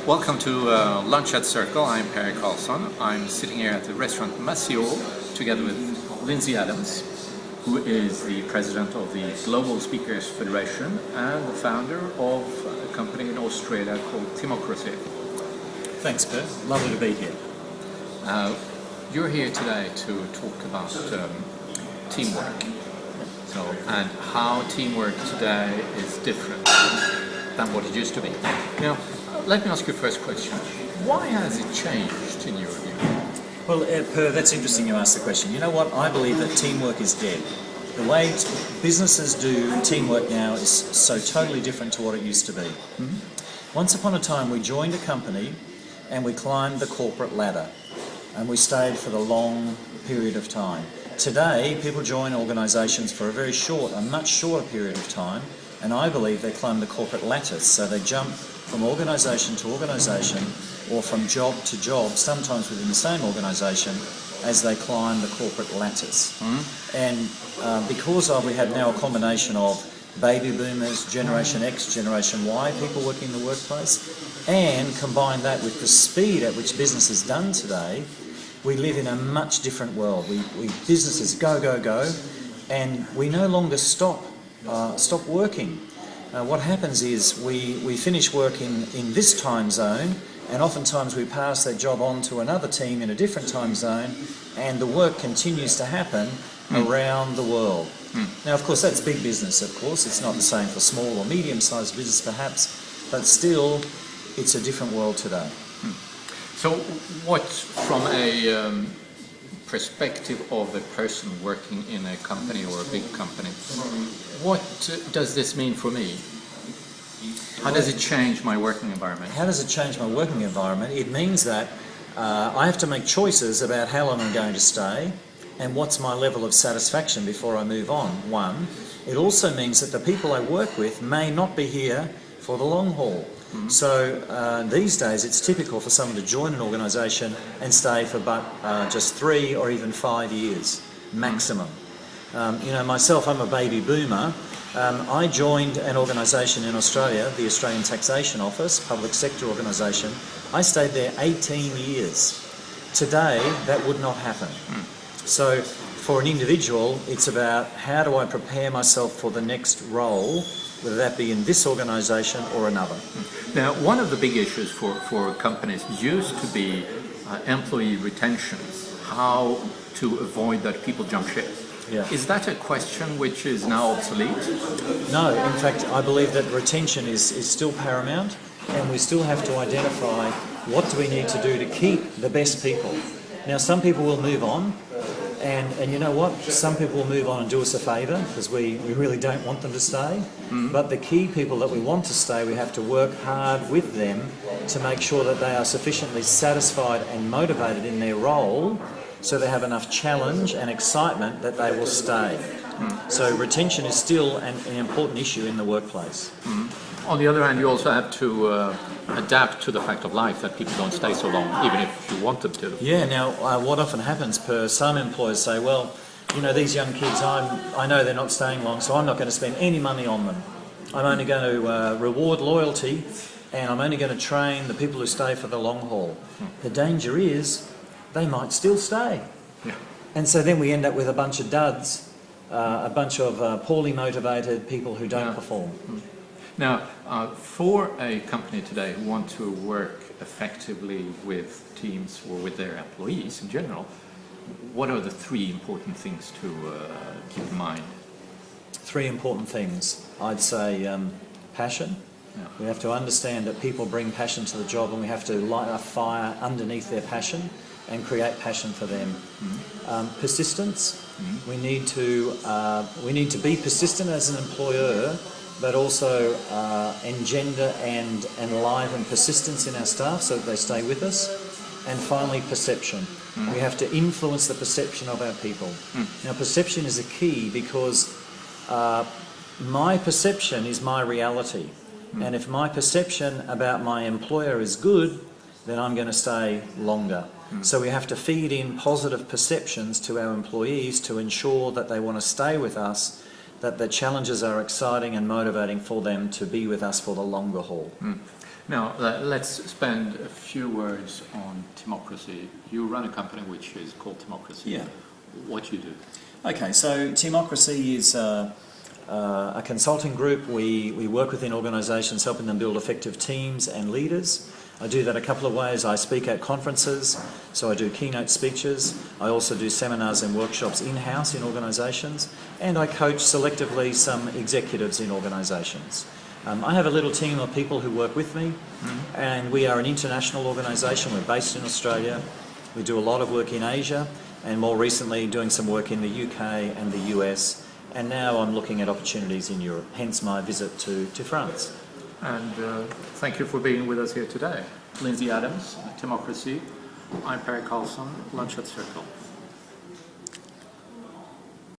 Welcome to Lunch at Circle. I'm Perry Carlson. I'm sitting here at the restaurant Masio together with Lindsay Adams, who is the president of the Global Speakers Federation and the founder of a company in Australia called Timocracy. Thanks, Per. Lovely to be here. You're here today to talk about teamwork. And how teamwork today is different than what it used to be. Now, let me ask you first question. Why has it changed in your view? Well, Per, that's interesting you asked the question. You know what? I believe that teamwork is dead. The way businesses do teamwork now is so totally different to what it used to be. Mm-hmm. Once upon a time, we joined a company and we climbed the corporate ladder and we stayed for the long period of time. Today, people join organisations for a much shorter period of time, and I believe they climb the corporate lattice. So they jump from organisation to organisation or from job to job, sometimes within the same organisation, as they climb the corporate lattice. Mm-hmm. And because we have now a combination of baby boomers, Generation X, Generation Y, people working in the workplace, and combine that with the speed at which business is done today, we live in a much different world. Businesses go, and we no longer stop working. What happens is we finish work in this time zone, and oftentimes we pass that job on to another team in a different time zone, and the work continues to happen around the world. Now, of course, that's big business, of course. It's not the same for small or medium-sized business, perhaps, but still, it's a different world today. So what, from a perspective of a person working in a company or a big company, what does this mean for me? How does it change my working environment? How does it change my working environment? It means that I have to make choices about how long I'm going to stay and what's my level of satisfaction before I move on, one. It also means that the people I work with may not be here for the long haul. Mm-hmm. So these days it's typical for someone to join an organisation and stay for just 3 or even 5 years maximum. Myself, I'm a baby boomer. I joined an organisation in Australia, the Australian Taxation Office, public sector organisation. I stayed there 18 years. Today that would not happen. So for an individual, it's about how do I prepare myself for the next role, whether that be in this organisation or another. Now, one of the big issues for companies used to be employee retention, how to avoid that people jump ship. Yeah. Is that a question which is now obsolete? No, in fact, I believe that retention is still paramount, and we still have to identify what do we need to do to keep the best people. Now, some people will move on, and you know what? Some people will move on and do us a favour because we really don't want them to stay. Mm-hmm. But the key people that we want to stay, we have to work hard with them to make sure that they are sufficiently satisfied and motivated in their role so they have enough challenge and excitement that they will stay. So retention is still an important issue in the workplace. On the other hand, you also have to adapt to the fact of life that people don't stay so long, even if you want them to. Yeah, now what often happens, some employers say, well, these young kids, I know they're not staying long, so I'm not going to spend any money on them. I'm only going to reward loyalty, and I'm only going to train the people who stay for the long haul. The danger is they might still stay. Yeah. And so then we end up with a bunch of duds, a bunch of poorly motivated people who don't perform. Now, for a company today who want to work effectively with teams or with their employees in general, what are the 3 important things to keep in mind? 3 important things. I'd say passion. Yeah. We have to understand that people bring passion to the job, and we have to light a fire underneath their passion and create passion for them. Mm-hmm. Persistence. Mm-hmm. We need to be persistent as an employer, but also engender and enliven persistence in our staff so that they stay with us. And finally, perception. Mm. We have to influence the perception of our people. Now, perception is a key because my perception is my reality. And if my perception about my employer is good, then I'm going to stay longer. So we have to feed in positive perceptions to our employees to ensure that they want to stay with us, that the challenges are exciting and motivating for them to be with us for the longer haul. Now, let's spend a few words on Teamocracy. You run a company which is called Teamocracy. Yeah. What you do? Okay, so Teamocracy is a consulting group. We work within organisations helping them build effective teams and leaders. I do that a couple of ways. I speak at conferences, so I do keynote speeches. I also do seminars and workshops in-house in organisations, and I coach selectively some executives in organisations. I have a little team of people who work with me, and we are an international organisation. We're based in Australia. We do a lot of work in Asia, and more recently doing some work in the UK and the US, and now I'm looking at opportunities in Europe, hence my visit to France. And thank you for being with us here today. Lindsay Adams, Teamocracy. I'm Perry Carlson, Lunch at Circle.